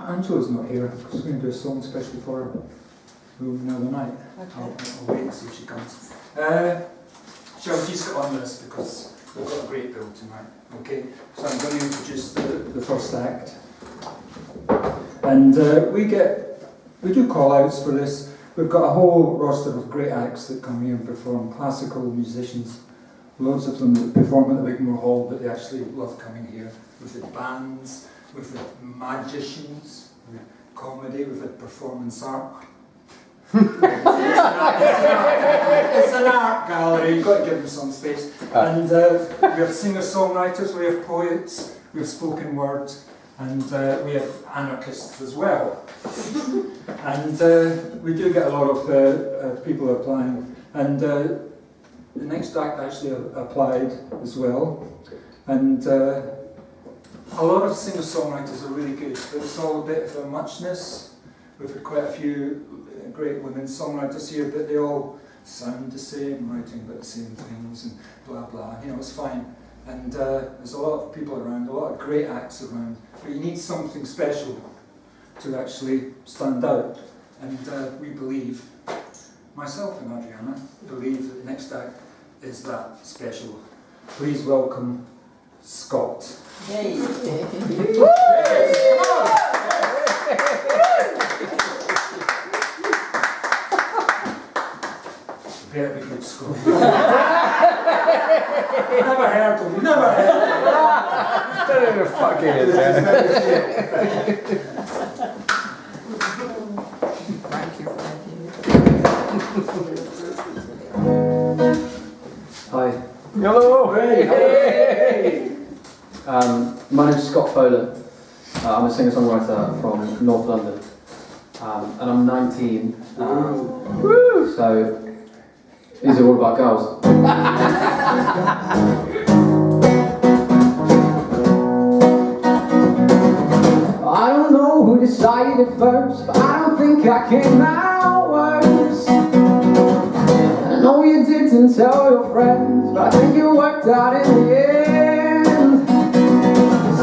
Angela's not here because we're going to do a song especially for her another night. Okay. I'll wait and see if she comes. Shall we just get on this because we've got a great bill tonight. Okay, so I'm going to introduce the first act. And we do call outs for this. We've got a whole roster of great acts that come here and perform, classical musicians, loads of them that perform at the Wigmore Hall, but they actually love coming here. We've had bands, we've had magicians, we've had comedy, we've had performance art. It's an art gallery, you've got to give them some space. And we have singer-songwriters, we have poets, we have spoken word, and we have anarchists as well. And we do get a lot of people applying. And the next act actually applied as well. And a lot of singer-songwriters are really good, but it's all a bit of a muchness. We've had quite a few great women songwriters here, but they all sound the same, writing about the same things and blah blah. You know, it's fine. And there's a lot of people around, a lot of great acts around, but you need something special to actually stand out. And we believe, myself and Adriana, believe that the next act is that special. Please welcome Scott. Yay. Yes, come on! Very good school. Never heard of him, never heard of him. Don't know who the fuck he is, man. Thank you. Hi. Hello! Hey, hey. My name's Scott Fowler. I'm a singer-songwriter from North London. And I'm 19. So, these are all about girls. I don't know who decided first, but I don't think I came out worse. I know you didn't tell your friends, but I think it worked out in the end.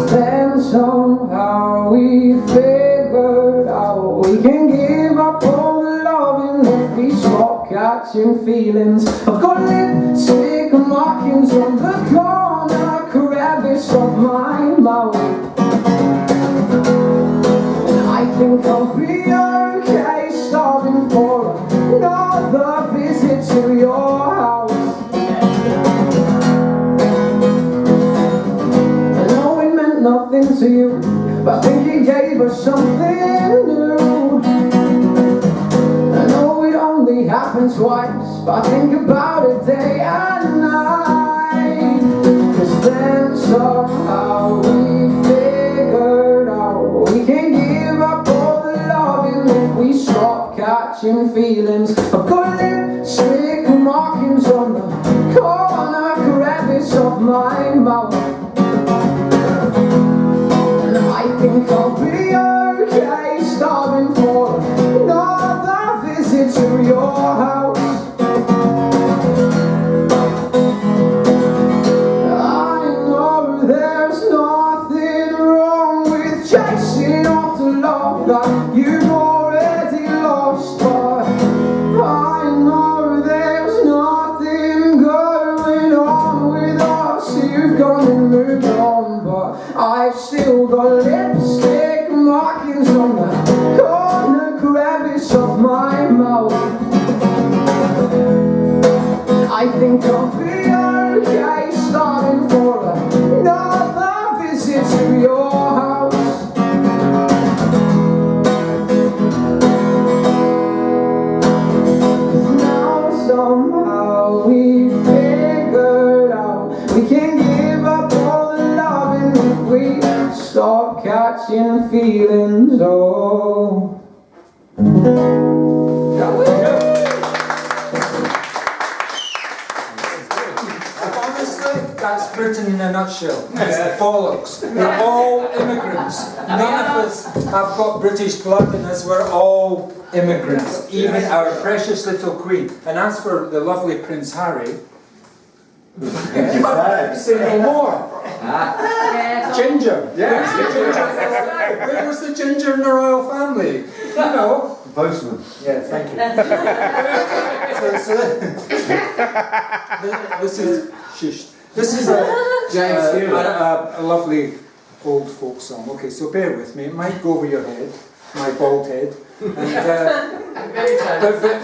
Then somehow we figured out we can give up all the loving if we stop catching feelings. I've got lipstick markings on the corner crevice of my mouth, and I think I'll be okay starving for another visit to your house. I know it meant nothing to you, but I think it gave us something new. I know it only happened twice, but I think about it day and night. 'Cause then somehow we figured out we can give up all the loving if we stop catching feelings. I've got lipstick markings on the corner crevice of my mouth, and I think I'll be okay starving for another visit to your house. I know there's nothing wrong with chasing after love that you've already lost, but I know there's nothing going on with us. You've gone and moved on, but I've still got lipstick markings on the corner crevice of my mouth. I think I'll be okay starting for another visit to your house. Now somehow we figured out we can give up all the loving if we stop catching feelings. Oh. Honestly, that's Britain in a nutshell. It's bollocks. We're all immigrants. None of us have got British blood in us. We're all immigrants, even our precious little Queen. And as for the lovely Prince Harry, say no more. Ginger. Yeah. Where was the ginger in the royal family? You know. Postman. Yeah, thank you. This is a lovely old folk song. Okay, so bear with me. It might go over your head, my bald head. And,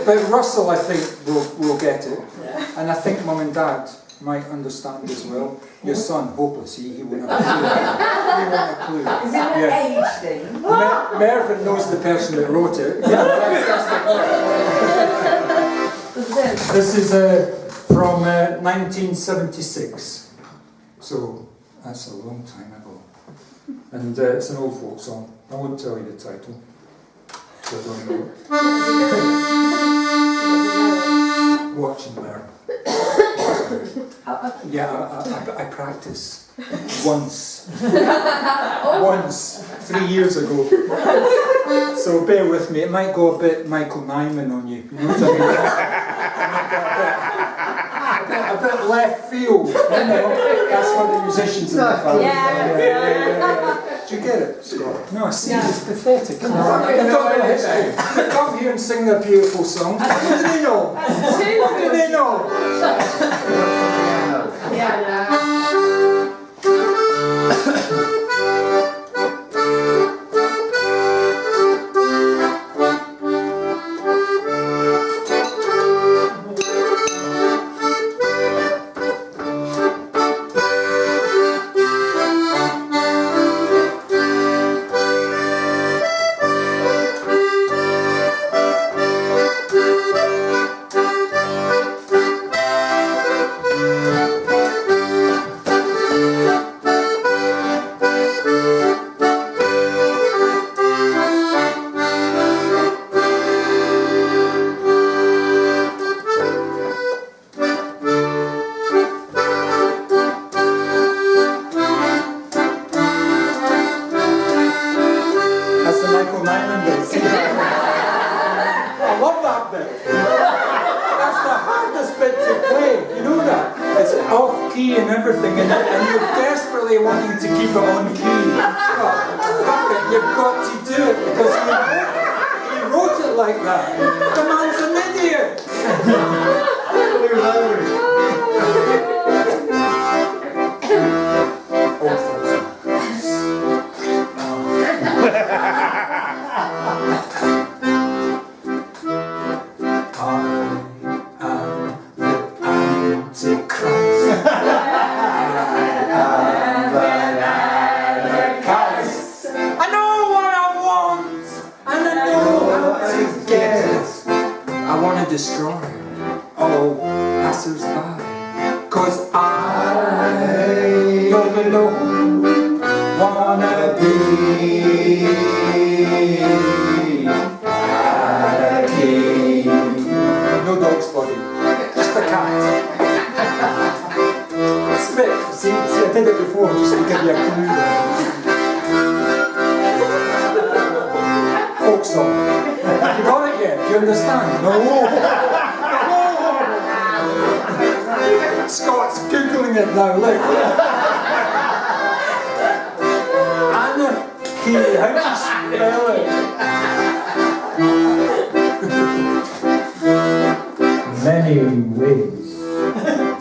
but Russell, I think, will get it. And I think Mum and Dad might understand as well. Your son, hopeless, he won't have a clue. He won't have a clue. Is it an age thing? Mervyn knows the person that wrote it. This is from 1976. So that's a long time ago. And it's an old folk song. I won't tell you the title. So I don't know it. Watching there. Yeah, I practice once. Once, 3 years ago. So bear with me, it might go a bit Michael Nyman on you. You know what I mean? A bit left field, you know. That's what the musicians in the family. Yeah. Do you get it, Scott? No, see, it's pathetic. Come on, come here and sing their beautiful songs. What do they know? What do they know? Scott's googling it now, look. Anarchy, how do you spell it? Many ways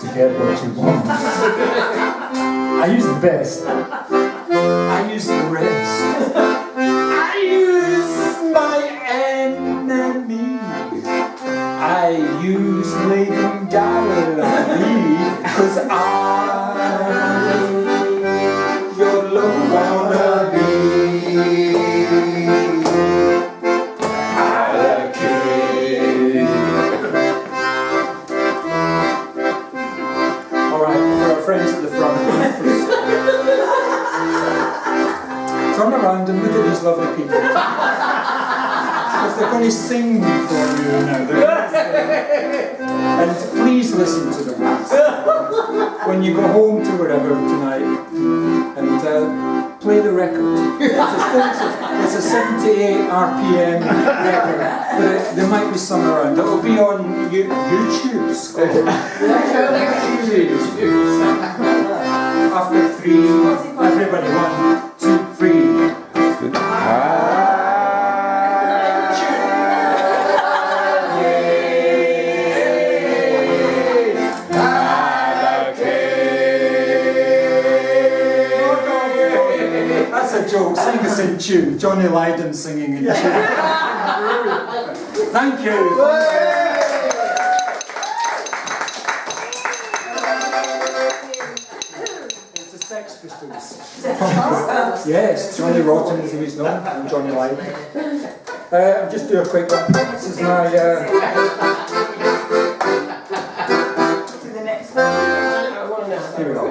to get what you want. I use the best. I use the rest. I use my enemy. I use Lady Galilee. Cause your love wannabe. Alright, for our friends at the front. Turn around and look at these lovely people. Because they're going to sing for you now. And please listen to them when you go home to wherever tonight and play the record. It's a 78 RPM record, but there might be some around. It'll be on YouTube, Scott. After 3 3. Everybody, 1, 2, 3. That's a joke. Sing us in tune. Johnny Lydon singing in tune. Thank you. It's the Sex Pistols. Yes, Johnny Rotten is who he's known, and Johnny Lydon. I'll just do a quick one. This is my. To the next one. Here we go.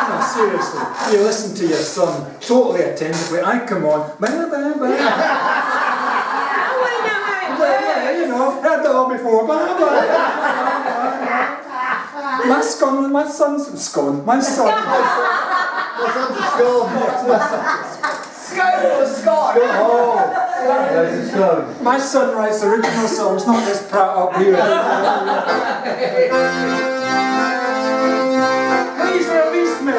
No, seriously, you listen to your son totally attentively. I come on, bah, bah, bah. Yeah, you know, I've heard it all before. Bah, bah. My son, my son's scone. My son. My son writes original songs, not this prat up here. Please release me.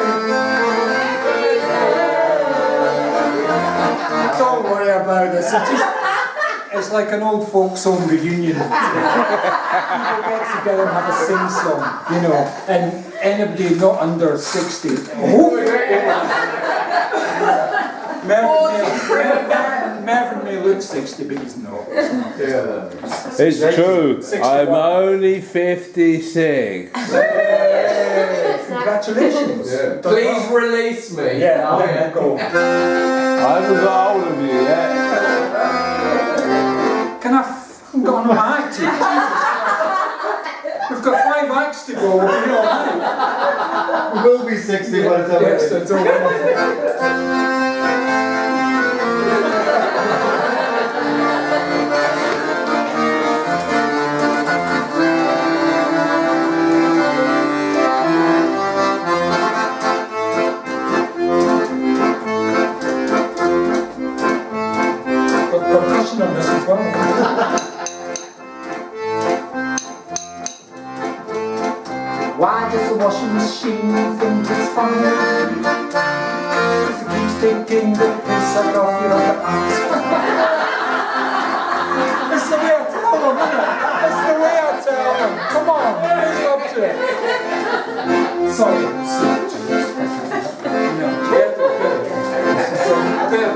Don't worry about this. It's like an old folks home reunion. People get together and have a sing-song, you know, and anybody not under 60. Mervyn may look 60, but he's not. It's true. I'm only 56. Congratulations. Yeah. Please release me. Yeah, there you go. I haven't got hold of you yet. Can I f***ing go on my act here? We've got 5 acts to go. You know, We will be 60 by the time yes, that's all. Percussion on this as well. Why does the washing machine think it's funny? Because it keeps taking the piss out of your underpants. That's the way I tell them, isn't it? That's the way I tell them. Come on, live up to it. Sorry. A bit of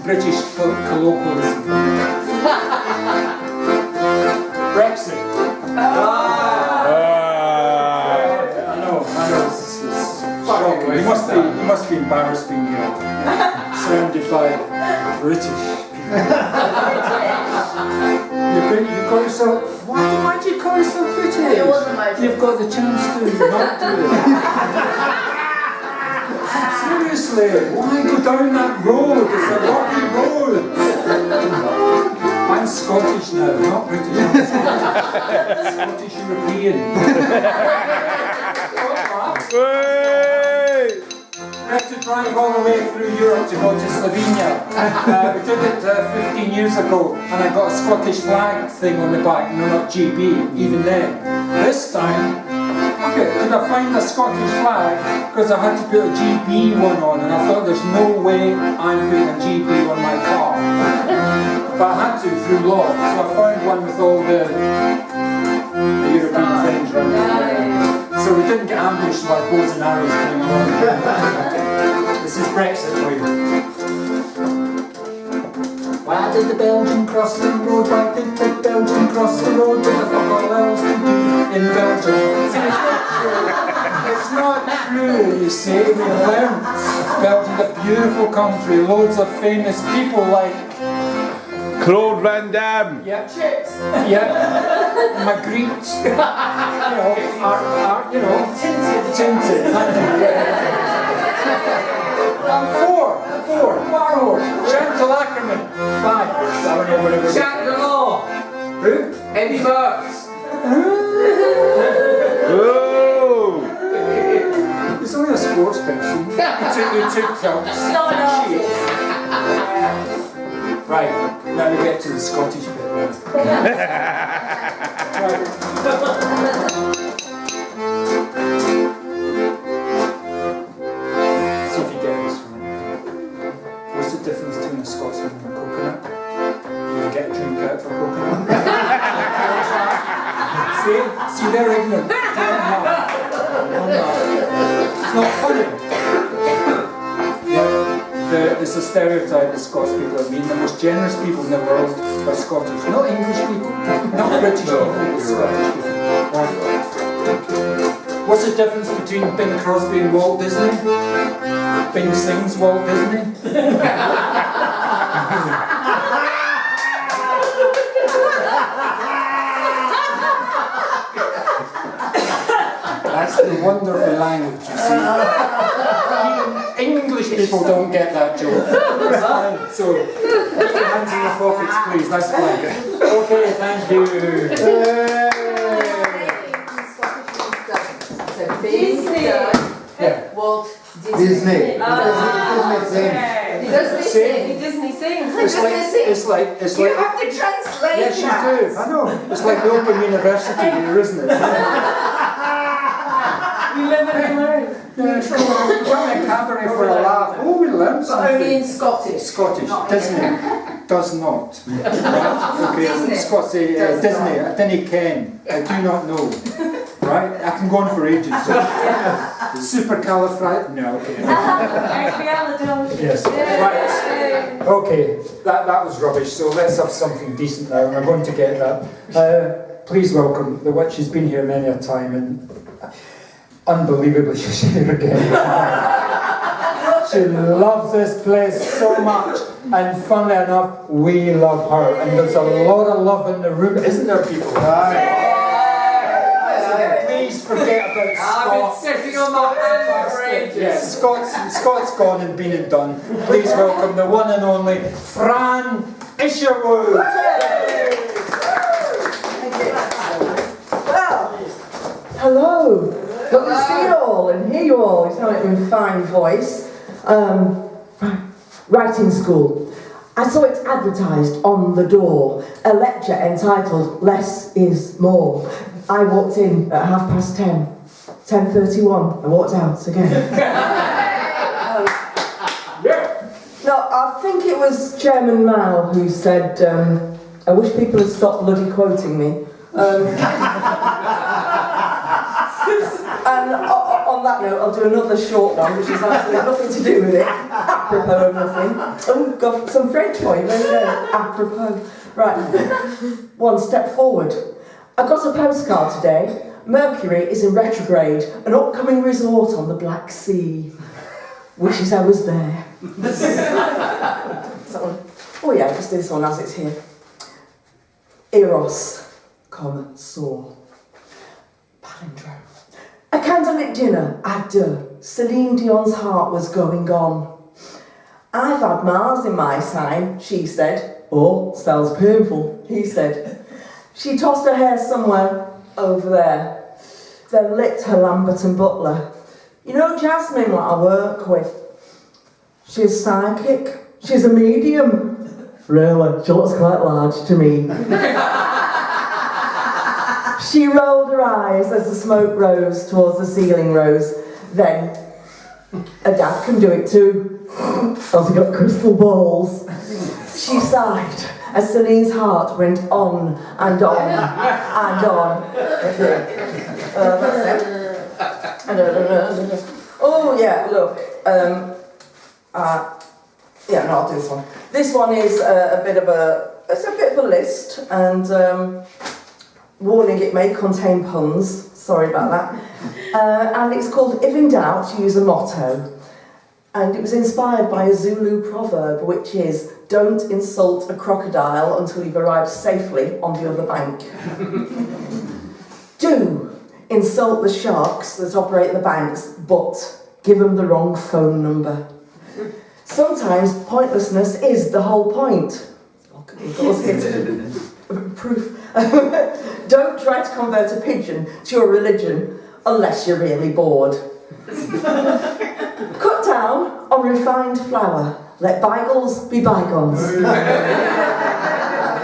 British colloquialism. Brexit. I know, it's shocking. You must be embarrassed being surrounded by British people. You call yourself, why do you call yourself British? It wasn't my choice. You've got the chance to not do it. Seriously, why go down that road? It's a rocky road. I'm Scottish now, not British. Scottish European. We had to drive all the way through Europe to go to Slovenia. We did it 15 years ago, and I got a Scottish flag thing on the back. No, not GB, even then. This time, okay, could I find a Scottish flag? Because I had to put a GB one on, and I thought there's no way I'm putting a GB on my car. But I had to through law, so I found one with all the European things around it. So we didn't get ambushed by bows and arrows going on. This is Brexit for you. Why did the Belgian cross the road? Why did the Belgian cross the road? What the fuck all else to do in Belgium? It's not true, you see. We learned Belgium's a beautiful country, loads of famous people like Claude Van Damme. Yep. Magritte. Tintin. Four. Chantal Ackerman. 5. I don't know what it was. Jack Delors. Who? Eddie Burks. Oh! He's only a sports person. You took jumps. Not an artist. Right, now we get to the Scottish bit now. Right. See if you get this one. What's the difference between a Scotsman and a coconut? You get a drink out for coconut. See, they're ignorant. It's not funny. There's a stereotype that Scots people are mean. The most generous people in the world are Scottish. Not English people, not British people, but Scottish people. What's the difference between Bing Crosby and Walt Disney? Bing sings Walt Disney. That's the wonderful language, you see. English people don't get that joke. So, put your hands in your pockets, please. That's fine. Okay, thank you. So Disney. Yeah. Walt Disney. Disney. He doesn't sing. He doesn't Sing. sing. He Disney sings. It's like. You have to translate Yes, you that. do. I know. It's like the Open University here, isn't it? You live and you learn. We're a cabaret for a laugh. Oh, we learned But only something. in Scottish. Scottish. Disney does not. Right? Okay. Disney. Scots say Does Disney. not. I didn't ken. I do not know. Right? I can go on for ages. Supercalifragilistic. No. Okay. Yes. Right. Okay. That was rubbish. So let's have something decent now. And we're going to get that. Please welcome the witch. She's been here many a time and unbelievably she's here again. She loves this place so much, and funnily enough, we love her. And there's a lot of love in the room, isn't there, people? Please forget about I've been Scots. sitting on my hands for ages. Yes, Scots gone and been and done. Please welcome the one and only Fran Isherwood. Well, hello. Good to see you all and hear you all. You sound like you're in fine voice. Writing school. I saw it advertised on the door. A lecture entitled Less is More. I walked in at 10:30. 10:31. I walked out again. No, I think it was Chairman Mao who said, I wish people had stopped bloody quoting me. And on that note, I'll do another short one, which has absolutely nothing to do with it. Apropos of nothing. Oh, got some French for you. There you go. Apropos. Right. One step forward. I got a postcard today. Mercury is in retrograde, an upcoming resort on the Black Sea. Wishes I was there. Oh yeah, just this one as it's here. Eros, sore. Palindrome. A candlelit dinner at Celine Dion's heart was going on. I've had Mars in my sign, she said. Oh, sounds painful, he said. She tossed her hair somewhere over there, then licked her Lambert and Butler. You know Jasmine, what I work with? She's psychic. She's a medium. Really, she looks quite large to me. She rolled her eyes as the smoke rose towards the ceiling rose. Then, a dad can do it too. Has he got crystal balls? She sighed as Celine's heart went on and on and on. That's it. Oh yeah, look. Yeah, no, I'll do this one. This one is a bit of a list, and warning, it may contain puns. Sorry about that. And it's called "If in Doubt, Use a Motto." And it was inspired by a Zulu proverb, which is, don't insult a crocodile until you've arrived safely on the other bank. Do insult the sharks that operate the banks, but give them the wrong phone number. Sometimes pointlessness is the whole point. Proof. Don't try to convert a pigeon to your religion unless you're really bored. Cut down on refined flour Let bygones be bygones.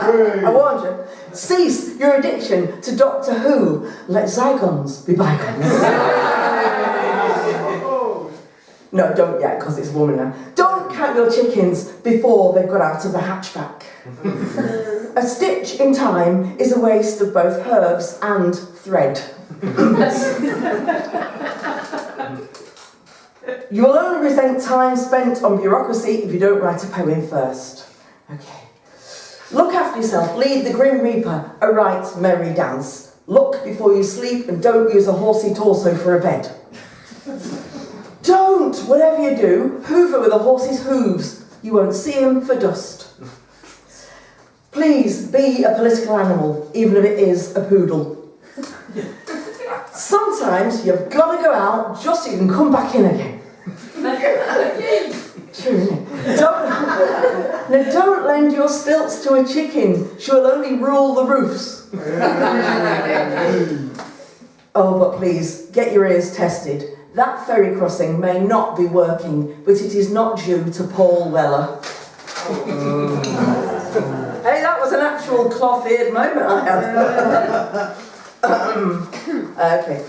I warned you. Cease your addiction to Doctor Who. Let zygons be bygones. No, don't yet, because it's a woman now. Don't count your chickens before they've got out of the hatchback. A stitch in time is a waste of both herbs and thread. You will only resent time spent on bureaucracy if you don't write a poem first. Okay. Look after yourself. Lead the Grim Reaper a right merry dance. Look before you sleep and don't use a horsey torso for a bed. Don't, whatever you do, hoover with a horse's hooves. You won't see him for dust. Please be a political animal, even if it is a poodle. Sometimes you've got to go out just so you can come back in again. True, isn't it? Don't lend your stilts to a chicken. She'll only rule the roofs. Oh, but please, get your ears tested. That ferry crossing may not be working, but it is not due to Paul Weller. Hey, that was an actual cloth-eared moment I had. Okay,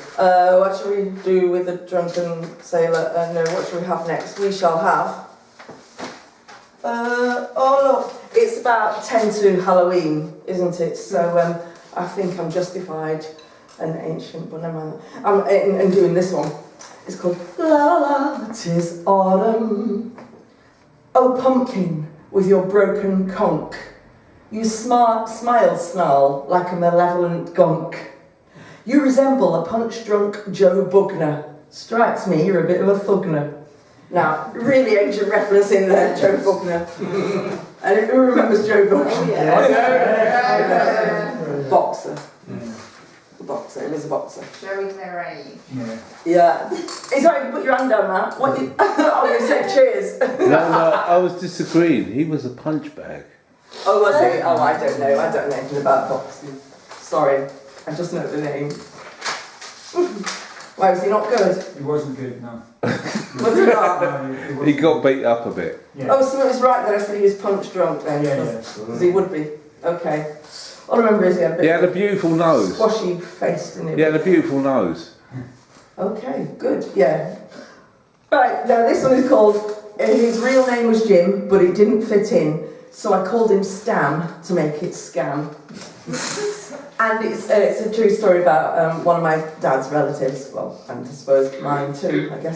what shall we do with the drunken sailor? No, what shall we have next? We shall have... oh look, it's about 10 to Halloween, isn't it? So I think I'm justified and ancient, but never mind. I'm in doing this one. It's called La La, 'tis autumn. Oh pumpkin, with your broken conch, you smile snarl like a malevolent gonk. You resemble a punch-drunk Joe Bugner. Strikes me you're a bit of a thugner. Now, really ancient reference in there, Joe Bugner. And who remembers Joe Bugner? Oh, yeah. Boxer. Boxer, he was a boxer. Showing their age. Yeah. Hey, sorry, you put your hand down, Matt. What you... oh, you said cheers. No, I was disagreeing. He was a punch bag. Oh, was he? Oh, I don't know. I don't know anything about boxing. Sorry. I just know the name. Why, was he not good? He wasn't good, no. Was he not? No, He got beat up a bit. Yeah. Oh, so it was right that I said he was punch drunk then? Yeah. Because he would be. Okay. All I remember is he had a bit He had a beautiful nose. squashy face, didn't he? He had a beautiful nose. Okay, good, yeah. Right, now this one is called, his real name was Jim, but it didn't fit in, so I called him Stan to make it Scam. And it's a true story about one of my dad's relatives, well, and I suppose mine too, I guess.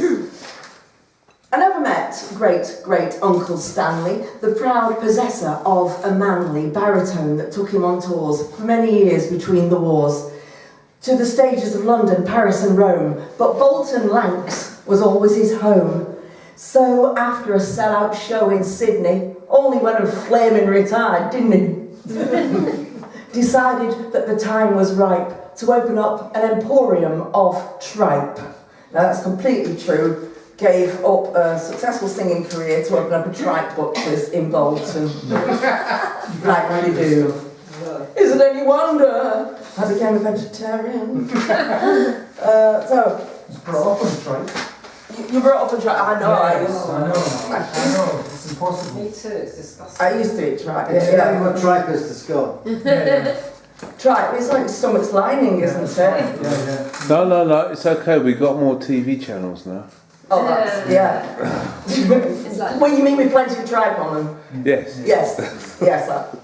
I never met great-great-uncle Stanley, the proud possessor of a manly baritone that took him on tours for many years between the wars, to the stages of London, Paris and Rome, but Bolton Lancs was always his home. So after a sell-out show in Sydney, only when and flaming retired, didn't he? Decided that the time was ripe to open up an emporium of tripe. Now that's completely true. Gave up a successful singing career to open up a tripe butcher's in Bolton. Like we do. Is it any wonder I became a vegetarian? So, It's brought up on tripe. you brought up a tripe. I know. I know. It's impossible. Me too, it's disgusting. I used to eat tripe. Explain what tripe is to Scott. Tripe. It's like stomach's lining, isn't it? Yeah. No, it's okay. We got more TV channels now. Oh, that's It's like, Well, you mean with plenty of tripe on them? Yes. Yes,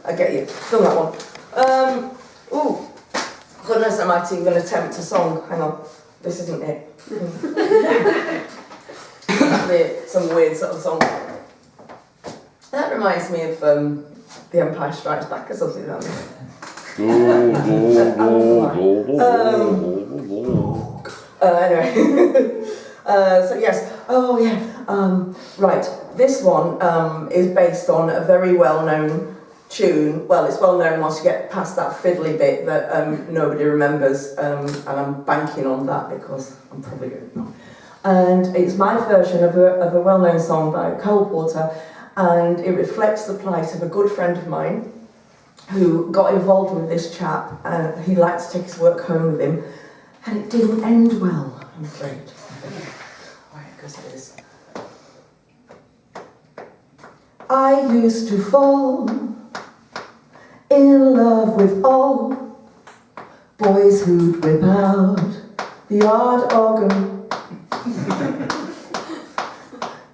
I get you. Done that one. Ooh, goodness, I might even attempt a song. Hang on, this isn't it. Some weird sort of song. That reminds me of The Empire Strikes Back or something like that. Anyway. So yes, oh yeah, right, this one is based on a very well-known tune. Well, it's well-known once you get past that fiddly bit that nobody remembers, and I'm banking on that because I'm probably going to know. And it's my version of a well-known song by Cole Porter, and it reflects the plight of a good friend of mine who got involved with this chap, and he liked to take his work home with him, and it didn't end well, I'm afraid. Right, it goes like this. I used to fall in love with all boys who'd whip out the odd organ.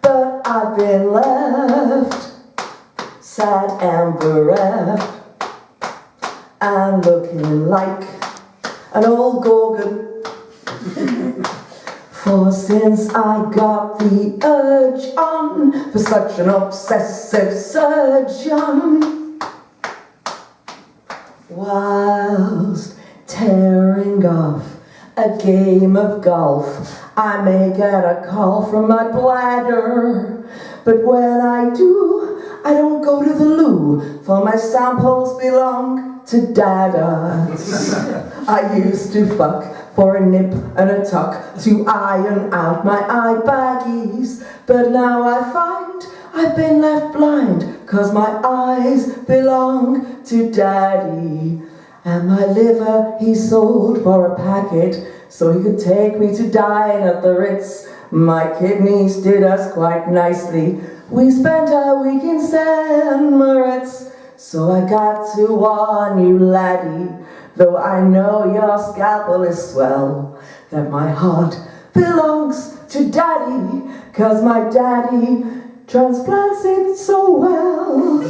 But I've been left sad and bereft and looking like an old gorgon. For since I got the urge on for such an obsessive surgeon, whilst tearing off a game of golf, I may get a call from my bladder, but when I do, I don't go to the loo, for my samples belong to Dada. I used to fuck for a nip and a tuck to iron out my eye baggies, but now I find I've been left blind, 'cause my eyes belong to Daddy. And my liver he sold for a packet, so he could take me to dine at the Ritz. My kidneys did us quite nicely. We spent our week in St. Moritz. So I got to warn you, laddie, though I know your scalpel is swell, that my heart belongs to Daddy, 'cause my daddy transplants it so well.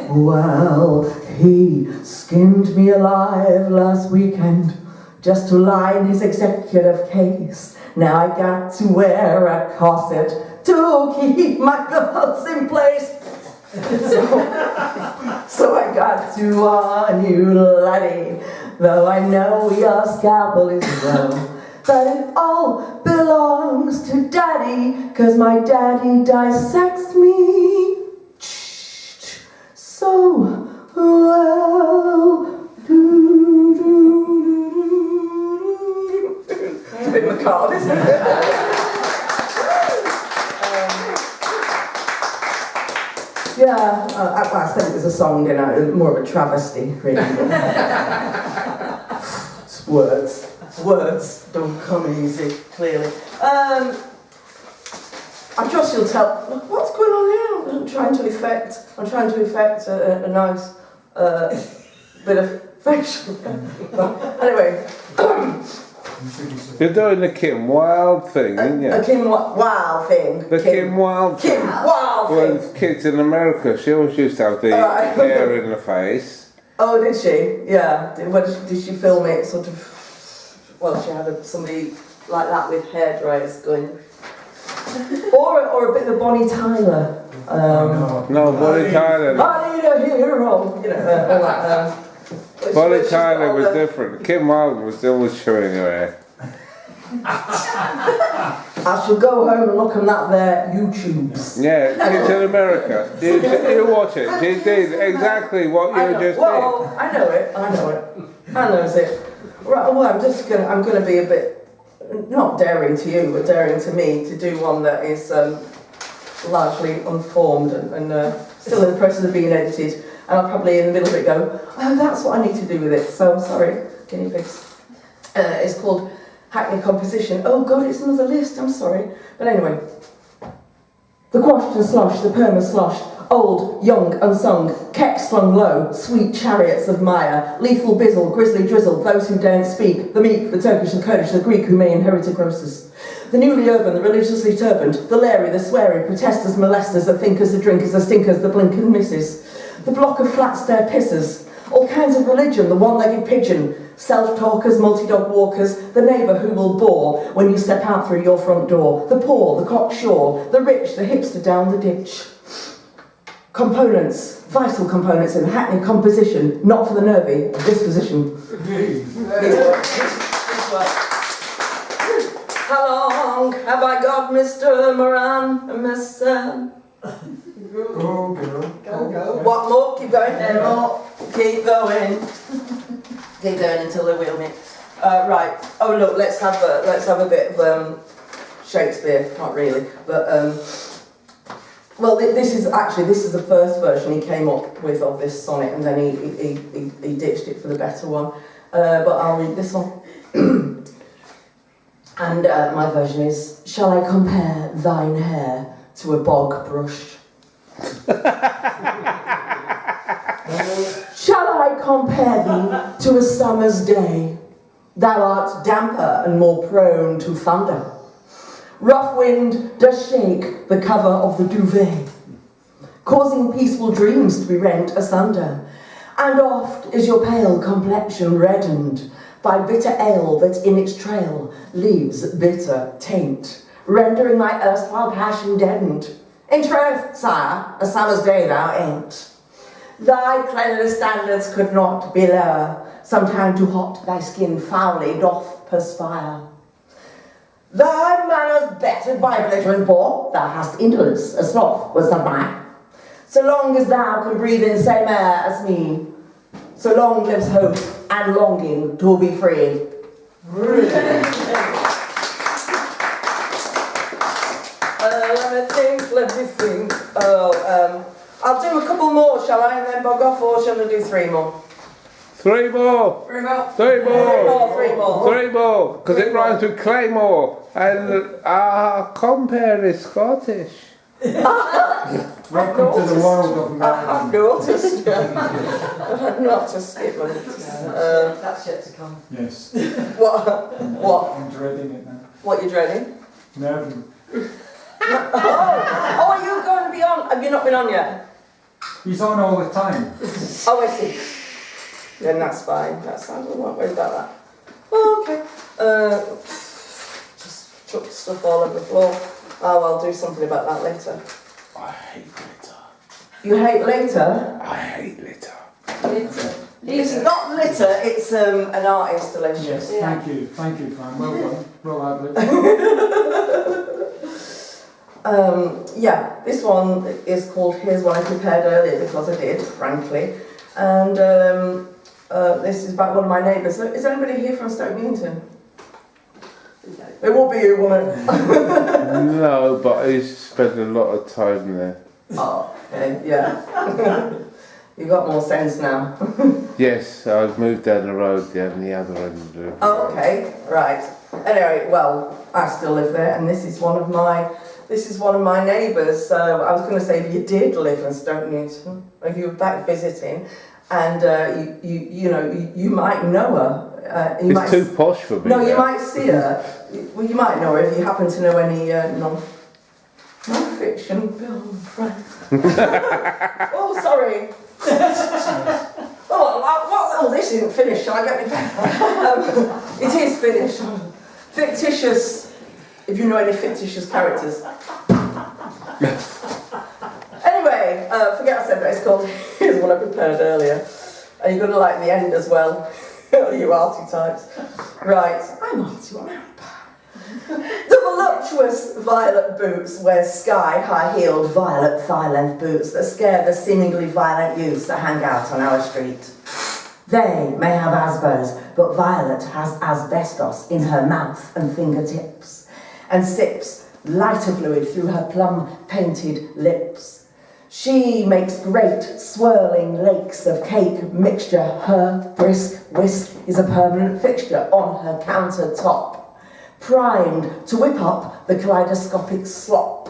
Well, he skinned me alive last weekend just to line his executive case. Now I got to wear a corset to keep my guts in place. So I got to warn you, laddie, though I know your scalpel is well, that it all belongs to Daddy, 'cause my daddy dissects me so well. It's a bit macabre, isn't it? Yeah, I said it was a song, you know, more of a travesty, really. It's words. Words don't come easy, clearly. I trust you'll tell. What's going on here? I'm trying to effect a nice bit of affection. Anyway. You're doing the Kim Wilde thing, aren't you? A Kim Wilde thing. The Kim Wilde thing. Kim Wilde thing. Well, kids in America, she always used to have the hair in the face. Oh, did she? Yeah. Did she film it sort of? Well, she had somebody like that with hair dryers going. or a bit of Bonnie Tyler. No, Bonnie Tyler. I need a hero. You know, all that. Bonnie Tyler was different. Kim Wilde was always showing her hair. I shall go home and look on that there YouTubes. Yeah, kids in America. You watch it. She did exactly what you just well, I know it. I knows it. Right. Well, I'm gonna be a bit, not daring to you, but daring to me to do one that is largely unformed and still in the process of being edited. And I'll probably in the middle of it go, oh, that's what I need to do with it. So I'm sorry, guinea pigs. It's called Hackney Composition. Oh God, it's another list, I'm sorry. But anyway. The quashed and sloshed, the perma sloshed, old, young, unsung, keck slung low, sweet chariots of mire, lethal bizzle, grisly drizzle, those who daren't speak, the meek, the Turkish, the Kurdish, the Greek who may inherit a Croesus. The newly urban, the religiously turbaned, the leery, the sweary, protesters, molesters, the thinkers, the drinkers, the stinkers, the blinking misses. The block of flat stair pissers, all kinds of religion, the one-legged pigeon, self-talkers, multi-dog walkers, the neighbour who will bore when you step out through your front door, the poor, the cocksure, the rich, the hipster down the ditch. Components, vital components in Hackney composition, not for the nervy, disposition. How long have I got, Mr. Moran and Miss Sam? Go, girl. Go. What more? Keep going. More. Keep going. Keep going until they wheel me. Right. Oh look, let's have a bit of Shakespeare. Not really, but well, this is the first version he came up with of this sonnet, and then he ditched it for the better one. But I'll read this one. And my version is: Shall I compare thine hair to a bog brush? Shall I compare thee to a summer's day? Thou art damper and more prone to thunder. Rough wind does shake the cover of the duvet, causing peaceful dreams to be rent asunder. And oft is your pale complexion reddened by bitter ale that in its trail leaves bitter taint, rendering my erstwhile passion deadened. In truth, sire, a summer's day thou ain't. Thy cleanliness standards could not be lower. Sometime too hot, thy skin foully doth perspire. Thy manners bettered by belligerent bore, thou hast indolence, a sloth was not mine. So long as thou can breathe in same air as me, so long lives hope and longing to be free. Let me think. I'll do a couple more, shall I, and then bog off, or shall I do 3 more? 3 more. 3 more. 3 more. 3 more. 3 more. Because it rhymes with Claymore. And our compare is Scottish. Welcome to the world of I've Melbourne. noticed. Not to skip it. That's yet to come. Yes, What? I'm dreading it now. What you dreading? Nerving. Oh, are you going to be on? Have you not been on yet? He's on all the time. Oh, I see. Then that's fine. That's fine. We won't worry about that. Oh, okay. Just chuck stuff all over the floor. Oh, I'll do something about that later. I hate litter. You hate later? I hate litter. It's not litter, it's an art installation. Yes, Yeah. thank you, Fran. Well done. Well ad-lib. Yeah, this one is called Here's What I Prepared Earlier, because I did, frankly. And this is about one of my neighbours. So is anybody here from Stoke Newington? It will be you, won't it? No, but I spent a lot of time there. Oh, okay, yeah. You've got more sense now. Yes, I've moved down the road down the other end of the Oh, okay, right. Anyway, well, I still live there, and this is one of my neighbours. So I was going to say, if you did live in Stoke Newington, if you were back visiting, and you might know her. It's too posh for me. No, you now. might see her. Well, you might know her if you happen to know any non-fiction film. Right. Oh, sorry. Oh, this isn't finished. Shall I get me back? It is finished. Fictitious. If you know any fictitious characters. Anyway, forget I said that. It's called Here's What I Prepared Earlier. Are you going to like the end as well? You arty types. Right. I'm arty. What am I? The voluptuous violet boots wear sky-high-heeled violet thigh-length boots that scare the seemingly violent youths that hang out on our street. They may have asbos, but Violet has asbestos in her mouth and fingertips, and sips lighter fluid through her plum-painted lips. She makes great swirling lakes of cake mixture. Her brisk whisk is a permanent fixture on her countertop, primed to whip up the kaleidoscopic slop.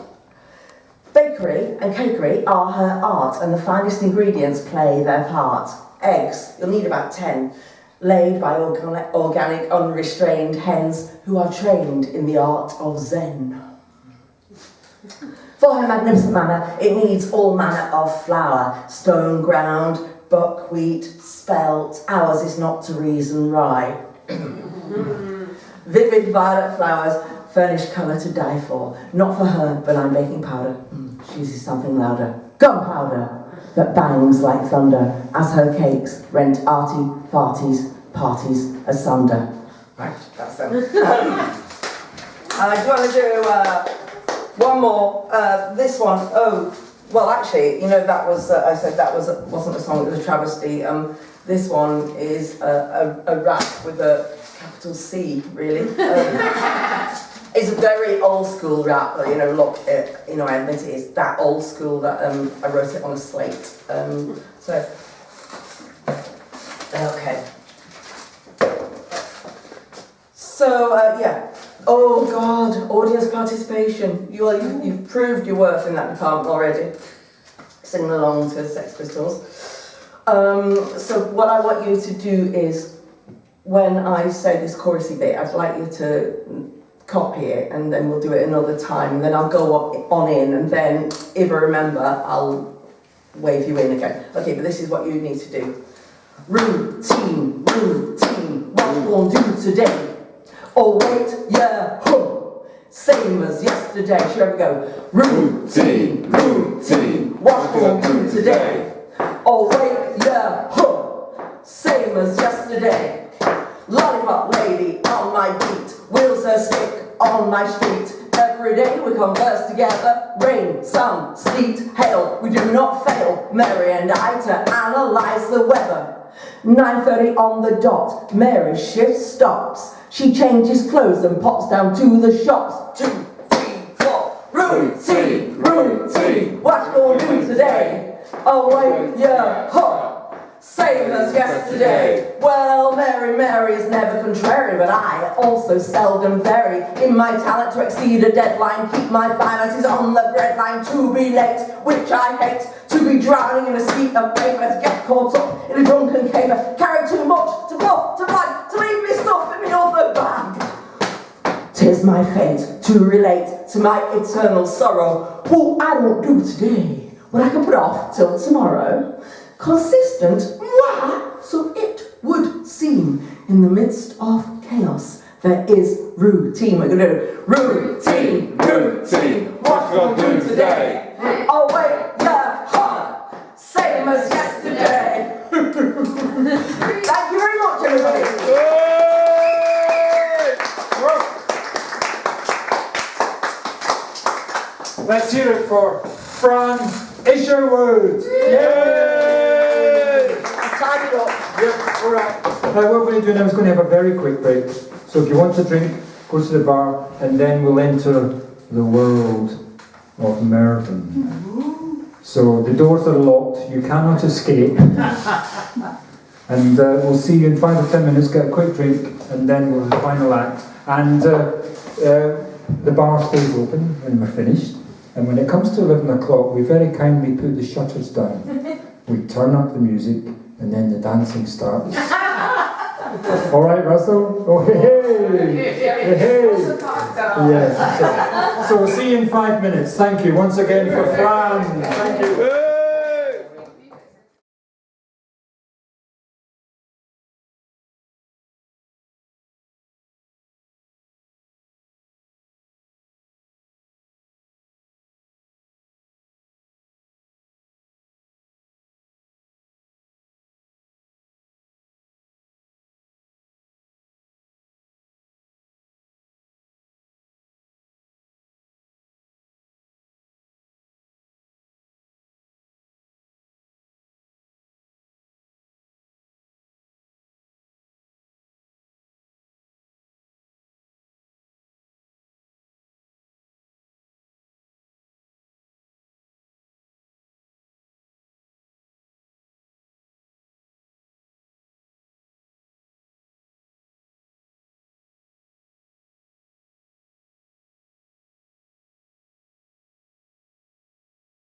Bakery and cakery are her art, and the finest ingredients play their part. Eggs, you'll need about 10, laid by organic, unrestrained hens who are trained in the art of Zen. For her magnificent manner, it needs all manner of flour, stone ground, buckwheat, spelt. Ours is not to reason rye. Vivid violet flowers furnish colour to die for. Not for her, but I'm baking powder. She uses something louder. Gunpowder that bangs like thunder as her cakes rent arty farties parties asunder. Right, that's them. Do you want to do one more? This one, oh, well actually, you know that was, I said that wasn't a song, it was a travesty. This one is a rap with a capital C, really. It's a very old school rap, you know, look, I admit it is that old school that I wrote it on a slate. Okay. So, yeah. Oh God, audience participation. You've proved your worth in that department already. singing along to Sex Pistols. So what I want you to do is, when I say this chorusy bit, I'd like you to copy it, and then we'll do it another time. Then I'll go on in, and then if I remember, I'll wave you in again. Okay, but this is what you need to do. Routine, routine, what you gonna do today? Oh wait, yeah, same as yesterday. Here we go. Routine, routine, what you gonna do today? Oh wait, yeah, same as yesterday. Lollipop lady on my beat, wheels her stick on my street. Every day we converse together, rain, sun, sleet, hail. We do not fail, Mary and I, to analyze the weather. 9:30 on the dot, Mary's shift stops. She changes clothes and pops down to the shops. 2, 3, 4, routine, routine, what you gonna do today? Oh wait, yeah, same as yesterday. Well, Mary is never contrary, but I also seldom vary in my talent to exceed a deadline, keep my finances on the breadline, to be late, which I hate, to be drowning in a sea of paper, to get caught up in a drunken caper, carry too much, to bluff, to blag, to leave me stuff in my other bag. 'Tis my fate to relate to my eternal sorrow. What I don't do today, what I can put off till tomorrow. Consistent, why? So it would seem. In the midst of chaos, there is routine. We're gonna do routine, routine. What you gonna do today? Oh wait, yeah, same as yesterday. Thank you very much, everybody. Let's hear it for Fran Isherwood. Yay! Time it up. Yep, alright. Now what we're going to do now is going to have a very quick break. So if you want to drink, go to the bar, and then we'll enter the world of Mervyn. So the doors are locked, you cannot escape. And we'll see you in 5 or 10 minutes, get a quick drink, and then we'll have the final act. And the bar stays open when we're finished. And when it comes to 11 o'clock, we very kindly put the shutters down. We turn up the music, and then the dancing starts. All right, Russell? Oh, hey, hey, hey. Yes. So we'll see you in 5 minutes. Thank you once again for Fran. Thank you.